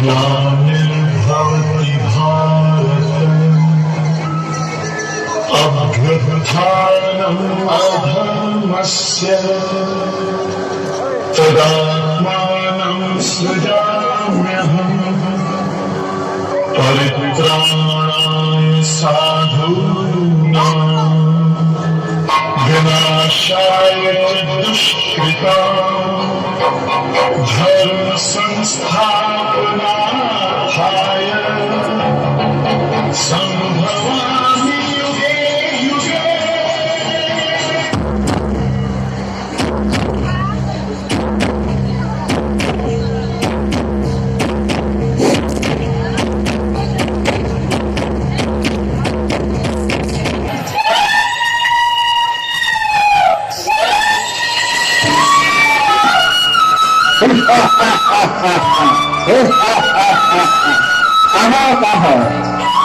ग्लानिर्भवति भारत अभ्युत्थानम् अधर्मस्य तदात्मानं सृजाम्यहम् परित्राणाय साधूनां विनाशाय च दुष्कृताम् धर्म संस्थापनार्थाय संभवामि युगे युगे।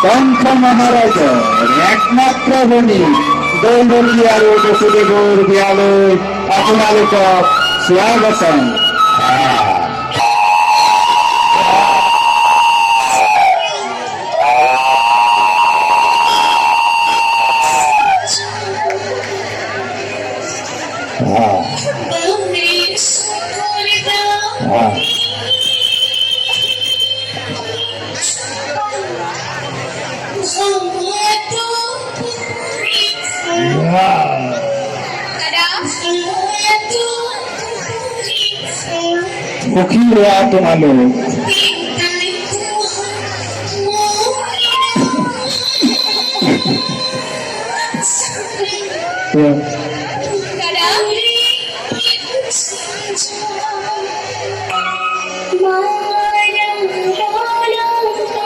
কণ্ঠ মহারাজ একমাত্র বলি দৌলতি আর বসুদেবর বিয়ালয় আপোনালোক স্বাগতম। সুখী হোৱা তোমালোক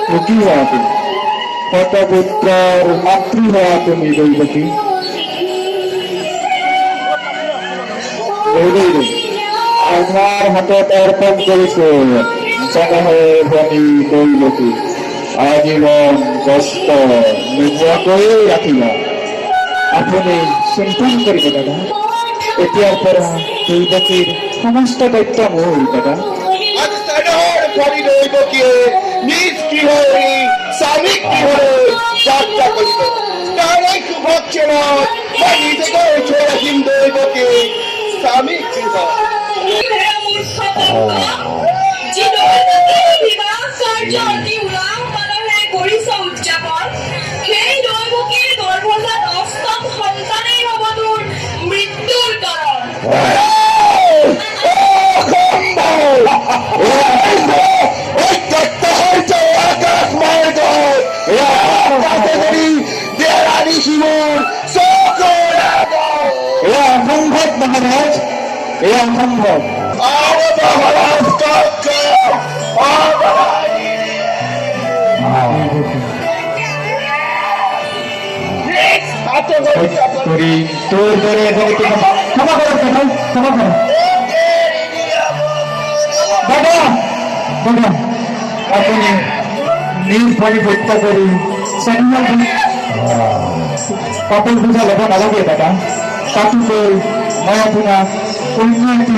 সুখী হোৱা তুমি শতপুত্ৰৰ মাতৃ হোৱা তুমি দৈৱকী। আমাৰ হাতত অৰ্পণ কৰেছে জনহী দৈবকী আজীবন কষ্ট নোহোৱাকৈ ৰাখিবা। আপুনি চিন্তা নকৰিব দাদা, এতিয়াৰ পৰা দৈবকীৰ সমস্ত দায়িত্ব মোৰ দাদা। দৈবকীয়ে নিজ গৃহৰে স্বামীক গৃহলৈ যাত্ৰা কৰিব। তাৰ এই শুভক্ষণত মই নিজকে থৈ ৰাখিম দৈবকী স্বামীক গৃহ। অসম্ভব মহাৰাজ, এ অসম্ভব। তোৰ দৰে ক্ষমা কৰো ক্ষমা কৰো দাদা দাদা, আপুনি নিজ ভৰি হত্যা কৰি পাপৰ বুজা ল'ব নালাগে দাদা। তাতোকৈ মই আপোনাক অন্য এটি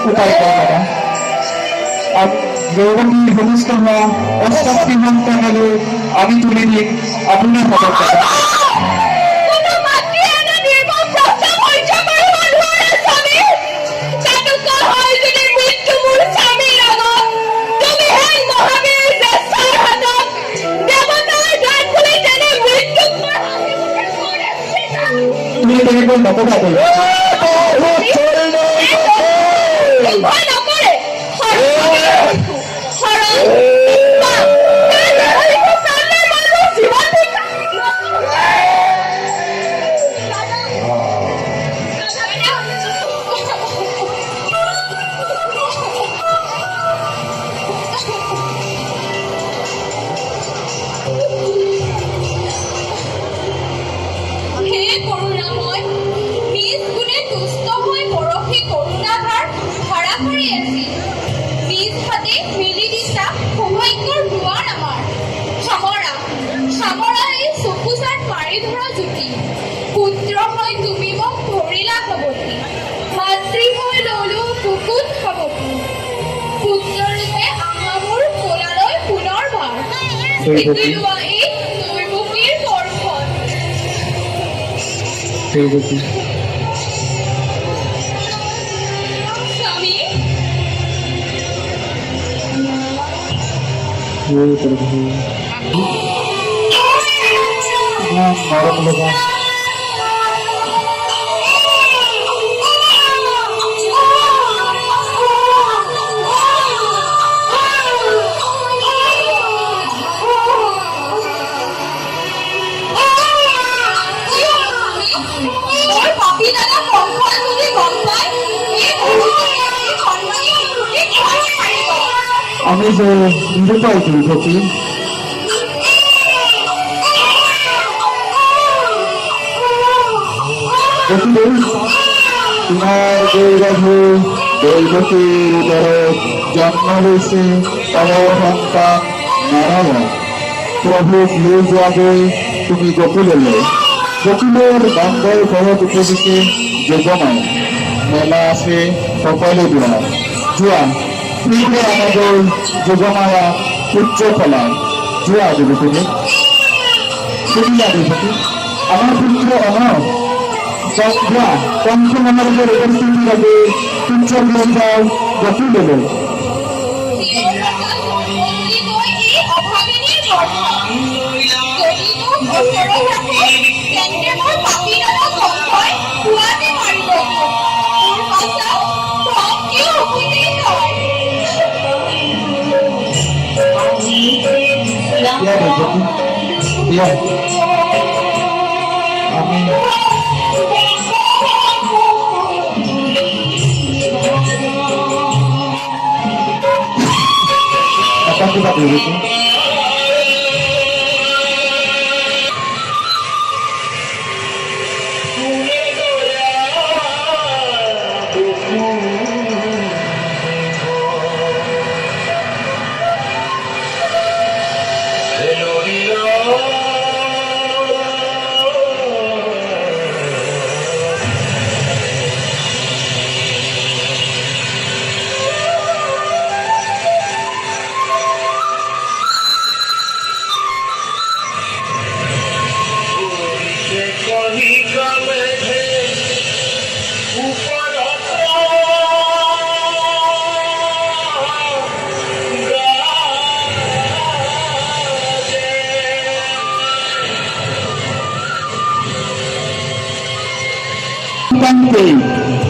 উপায় কওঁ দাদা। দৈৱকীৰ ভূমিষ্ঠ হোৱা অষ্টাদশী সন্তানলৈ আমি তুলি দিম আপোনাৰ হাতত দাদা। তুমি তেনেকৈ নকবা দেই। কৰুণাময় নিজ গুণে তুষ্ট হয়ে পৰশী কৰুণাধাৰ ধৰা কৰে সেইগতি লোৱা এই নৈবতীৰ গৰ্ভত সেইগতি স্বামী হে প্ৰভু ইমান মৰম লগা মোৰ পাপী দাদা কংকল বুলি গম পাই এই বহুতেই কণমানি শিশুটিক ঘৰ মাৰিব আমি যে নিৰুপায় দুৰ্গতি গতিকে তোমাৰ দৈবাধু দৈৱকীৰ উদৰত জন্ম হৈছে অমৰ সন্তান নাৰায়ণ প্ৰভুক লৈ যোৱাগৈ তুমি গকুললৈ গকুলৰ নন্দৰ ঘৰত উপজিছে যোগমায়া মেলা আছে সকলো দুৱাৰ যোৱা শীঘ্ৰে আমাদেৰ যোগমায়া উচ্চ ফলায় যোৱা যুৱতী শুনিলা দেৱতী আমাৰ পুত্ৰ অমৰ যোৱা কংস মহাৰাজৰ উপস্থিতিৰ বাবে উচ্চ লৈ যাওঁ গকুললৈ দিয়া দেৱতী দিয়া আমি apa kita dulu itu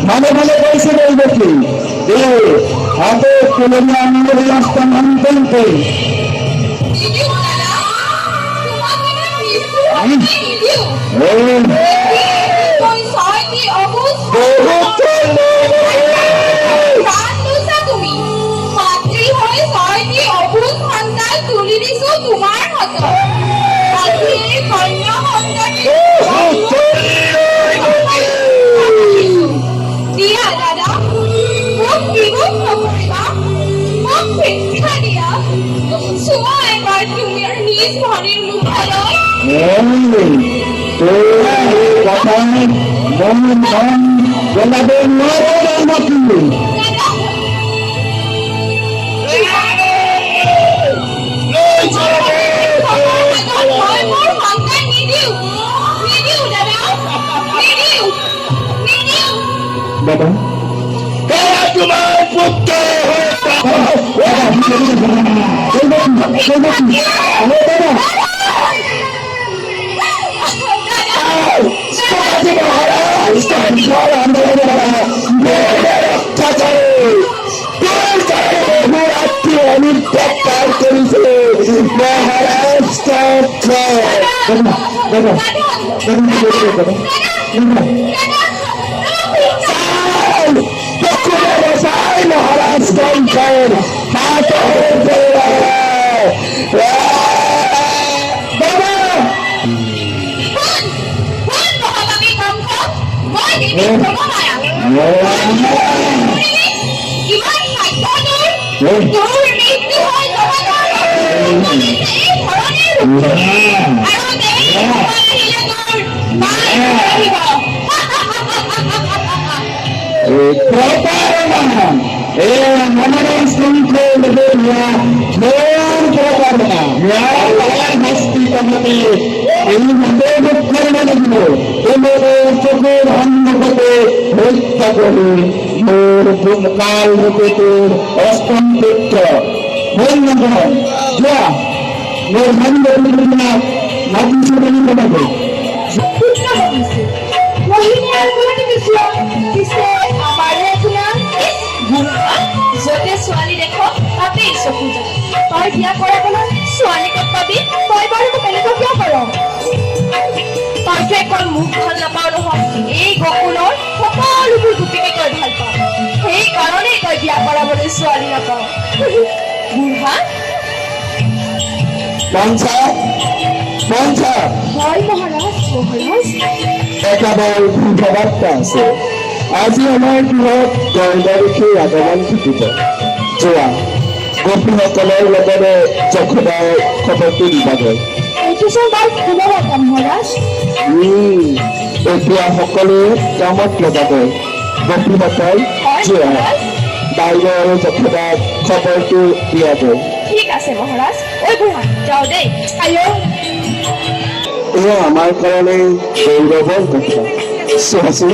ভালো ভালো পয়সা বলবে কি হাতে খুলে আনন্দ রাস্তা মানতে তুলি দিছো তোমাৰ হাতত কন্যা সন্তান দিয়া দাদা মোক বিমুখ নকৰিবা মোক শিক্ষা দিয়া চোৱা এবাৰ তুমি নিজ ভনীৰ মুখলৈ কথা মন মন বলাবে নাকি মই মোৰ সন্তান নিদিওঁ দাদা নিদিওঁ বাবা তোমাৰ পুত্ৰ মহাৰাজ কণ্ঠেৰ প্ৰতাৰণা মনেৰ শৃঙ্খল প্ৰতাৰণা যাতে এই উপভোগ কৰিব লাগিব তেওঁলোকৰ চকুৰ সন্মুখতে হত্যা কৰি মোৰ কাল ৰূপে তোৰ অষ্টম পুত্ৰ হ'ল নহয় যোৱা মোৰ বান্ধৱীবিলাক মাতিছো বুলি ক'ব পুত্ৰ ভাবিছো মোহিনী আৰু কোনে দিছো পিছে আমাৰে আপোনাৰ যতে ছোৱালী দেখো তাতেই চকু যায় তই বিয়া কৰাবলৈ ছোৱালী ক'ত পাবি তই বাৰু মোক এনেকুৱা কিয় কৰ তইতো এখন মুখ ভাল নাপাও নহয় এই গকুলৰ সকলোবোৰ গোপীকে তই ভাল পাওঁ সেইকাৰণেই তই বিয়া কৰাবলৈ ছোৱালী নাপাওঁ বুঢ়া পঞ্চা হয় মহাৰাজ এটা বৰ শুভবাৰ্তা আছে আজি আমাৰ গৃহত দৰবাৰীকে আগমন ঘটিব যোৱা গোপীসকলৰ লগতে যশোদাৰ খবৰটো দিবাগৈ এইটো চোন বৰ শুভবাৰ্তা মহাৰাজ এতিয়া সকলোৱে কামত লগাগৈ গোপীসকল যোৱা বাইদেউ আৰু যশোদাক খবৰটো দিয়াগৈ ঠিক আছে মহাৰাজ ঐ বুঢ়া যাওঁ দেই আয়ো এয়া আমাৰ কাৰণে গৌৰৱৰ কথা চোৱাচোন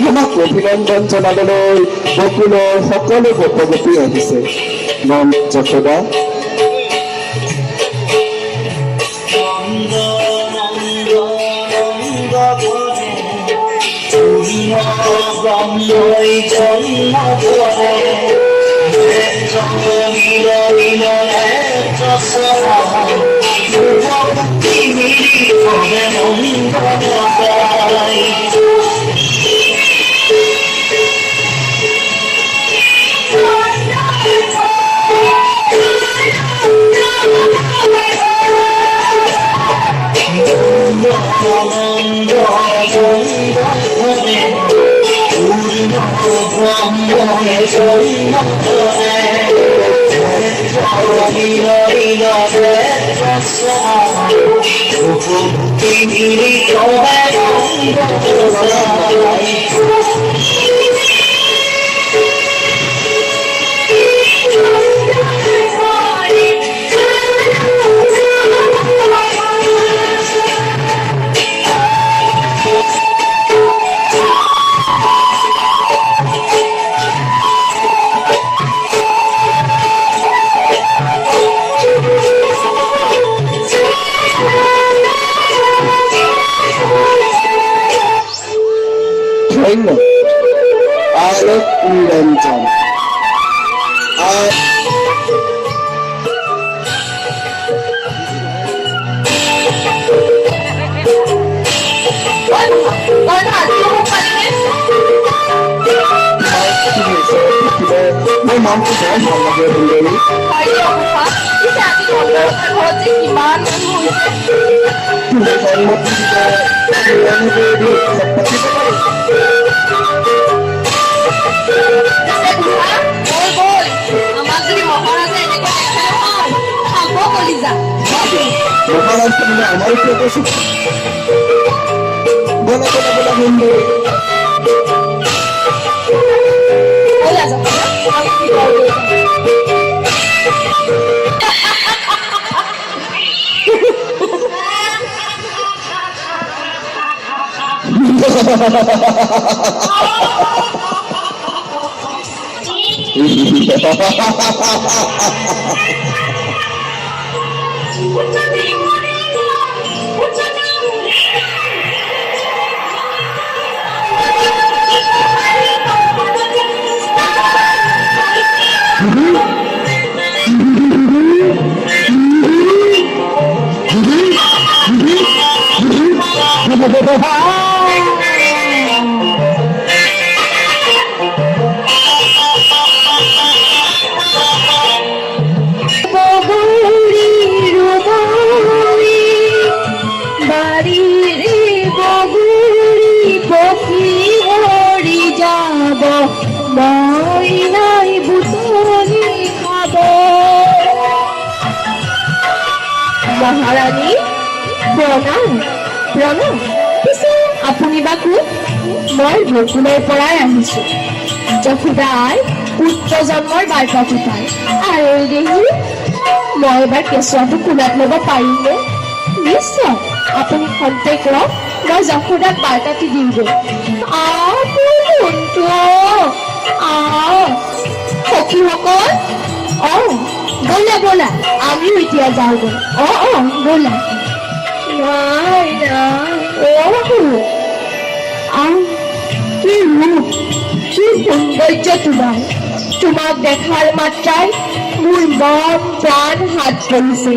আমাক অভিনন্দন জনাবলৈ বকুলৰ সকলো গোপগোপী আহিছে মন Yashoda Alec Niranjan. My mom is very মহাৰাণী প্ৰণাম প্ৰণাম পিছে আপুনি বা কোন মই বকুলৰ পৰাই আহিছো যশোদাৰ পুত্ৰ জন্মৰ বাৰ্তাটো পাই আৰু দেহি মই এবাৰ কেঁচুৱাটো কোলাত ল'ব পাৰিমনে নিশ্চয় আপুনি খন্তেক কৰক, মই যশোদাক বাৰ্তাটি দিওঁগৈ। সখীসকল, ব'লা ব'লা, আমিও এতিয়া যাওঁগৈ। ব'লা। কি ৰূপ, কি সৌন্দৰ্য তোমাৰ! তোমাক দেখাৰ মাত্ৰাই মোৰ মন প্ৰাণ হাত পৰিছে।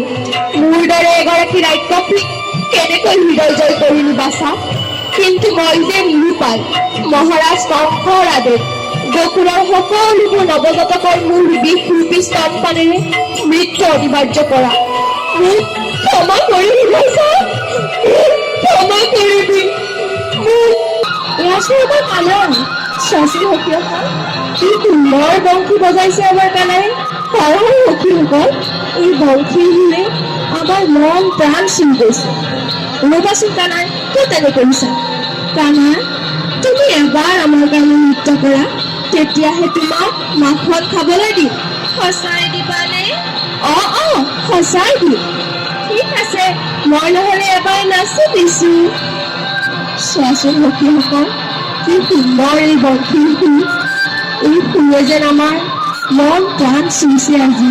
মোৰ দৰে এগৰাকী ৰাক্ষসীক কেনেকৈ হৃদয় জয় কৰিলো বাছা। কিন্তু মই যে নিৰূপায়, মহাৰাজ কংসৰ আদেশ, গোকুলৰ সকলোবোৰ নৱজাতকৰ মোৰ বিষৰূপী স্তনপানেৰে মৃত্যু অনিবাৰ্য কৰা। মোক ক্ষমা কৰিবি বাছা, ক্ষমা কৰিবি। এয়াচোন আমাৰ কানাই, চোৱাচোন সখীসকল, কি সুন্দৰ বংশী বজাইছে আমাৰ কানাই। সখীসকল, এই বংশীৰ সুৰে আমাৰ মন প্ৰাণ চুই গৈছে। ৰ'বাচোন কানাই, কিয় তেনে কৰিছা? কানা, তুমি এবাৰ আমাৰ কাৰণে নৃত্য কৰা, তেতিয়াহে তোমাক মাখত খাবলৈ দিম। সঁচাই দিবানে? সঁচাই দিম। ঠিক আছে, মই নহ'লে এবাৰ নাচি দিছো। চোৱাচোন সখীসকল, কি সুন্দৰ এই বংশীৰ সুৰ। এই সুৰে যেন আমাৰ মন প্ৰাণ চুইছে আজি।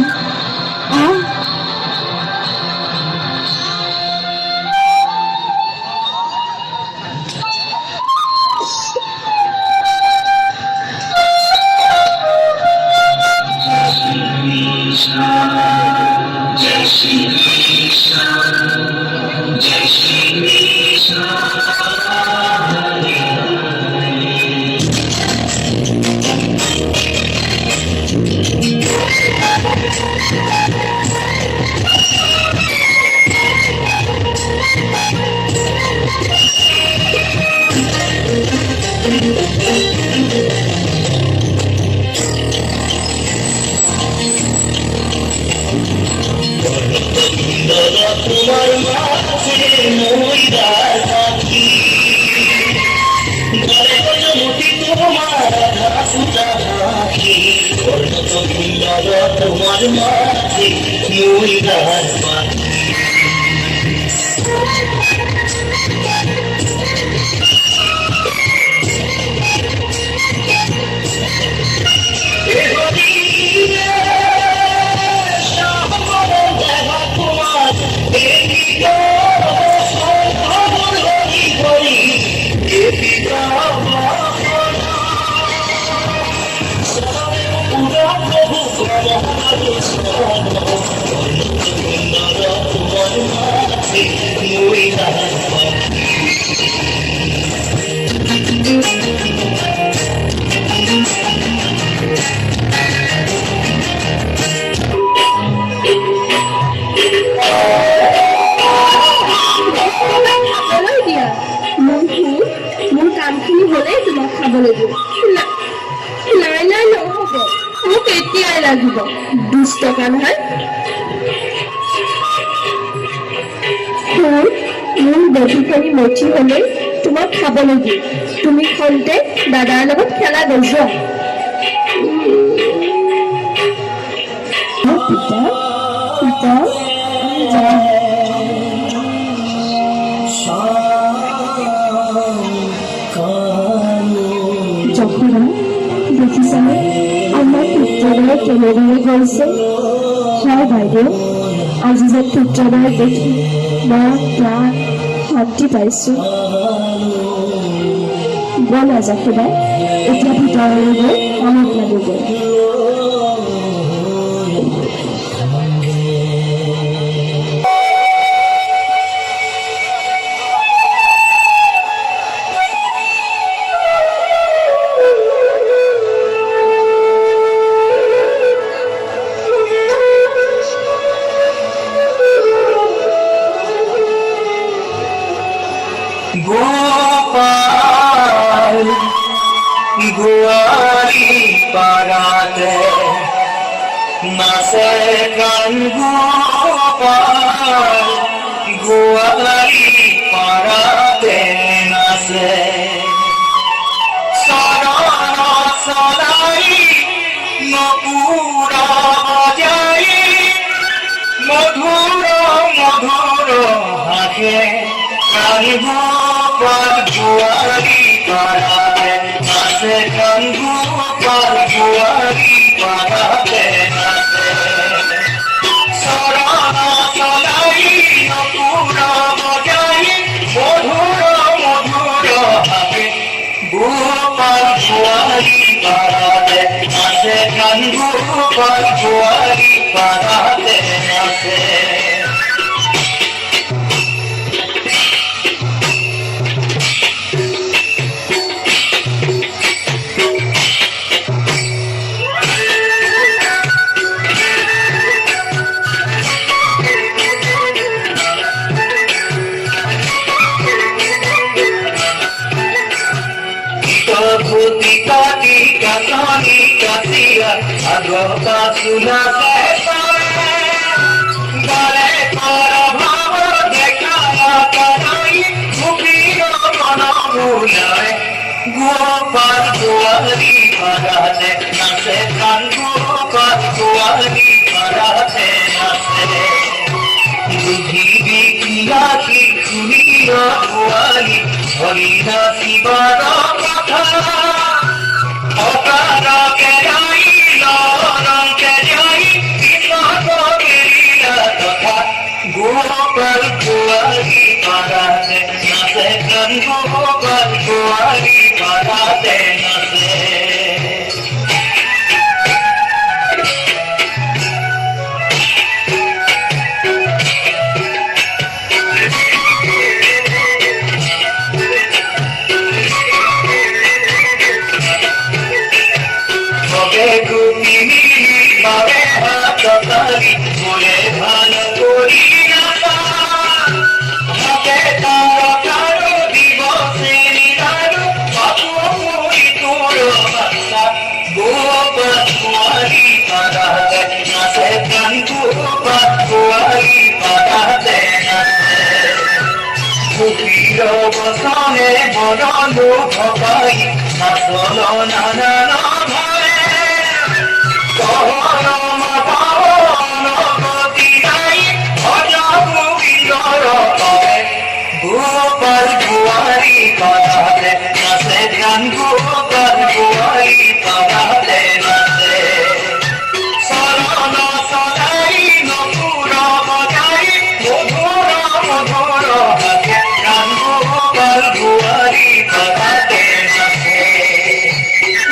তোমাৰ মাঝে ময়ূৰাৰ পাখি, ঘৰে গজমুখী তোমাৰ ঘাসুটা পাখি, বৰ্ণত সুন্দৰ তোমাৰ মাঝে ময়ূৰাৰ পাখি। মোৰ কামখিনি হ'লেই তোমাক খাবলৈ দিওঁ। নাই নাই, নহ'ব, মোক এতিয়াই লাগিব। দুষ্ট নহয়। মোৰ গধূলি মঠি হ'লেই তোমাক খাবলৈ দিওঁ। তুমি খন্তে দাদাৰ লগত খেলা গৈছা। পিতা পিতা যশোদা, দেখিছানে আমাৰ পুত্ৰদয় কেনেদৰে গৈছে? হয় বাইদেউ, আজি যে পুত্ৰদয় দেখি মই প্ৰাণ শান্তি পাইছো। ব'লা যশোদা, এতিয়া ভিতৰলৈ গৈ কামত লাগিবই। গোপাল গোয়ালি পাড়াতে নাচে গান। গোপাল গোয়ালি পাড়াতে নাচে। সরণ সদাই নপুরা বাজাই মধুর মধুর হাসে কানব পার জুয়ারি পাড়াতে নাচে কানব পার জুয়ারি পাড়াতে নাচে সরানা চলাই নপুরা বজাই মধুর মধুর হাসে গোপাল জুয়ারি পাড়াতে নাচে কানব পার জুয়ারি পাড়াতে নাচে Putih kaki katani katia agoka suna separe Dale para bhava dekhaya karai Mukiro mana mulai Gopal Juari parate nase kan Gopal Juari parate nase Budhi vikiya ki sunira Juari Harina sibara অকারা কেরাই লরং কেরাই Krishna কেরিয়া তথা গোপাল জুয়ারি পাড়াতে নাচে কান গোপাল জুয়ারি পাড়াতে নাচে বলে ভালো করি না হাতে তার কারো দিবসে নিদারো বাপু মুড়ি তোর বাচ্চা গোপাল জুয়ারি পাড়াতে নাচে কান গোপাল জুয়ারি পাড়াতে নাচে কুকির বসনে বরলো ভবাই নাচল নানা ভাই কহন গোপাল জুয়ারি পাড়াতে নাচে ধ্যান গোপাল জুয়ারি পাড়াতে নাচে শরণ সদাই নপুর বজাই মধুর মধুর হাতে ধ্যান গোপাল জুয়ারি পাড়াতে নাচে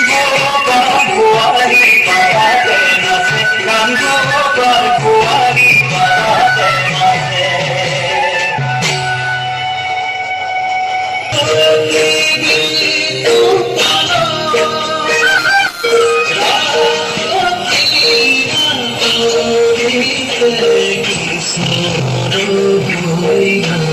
গোপাল জুয়ারি পাড়াতে নাচে ধ্যান গোপাল জুয়ারি পাড়াতে নাচে Sorrow,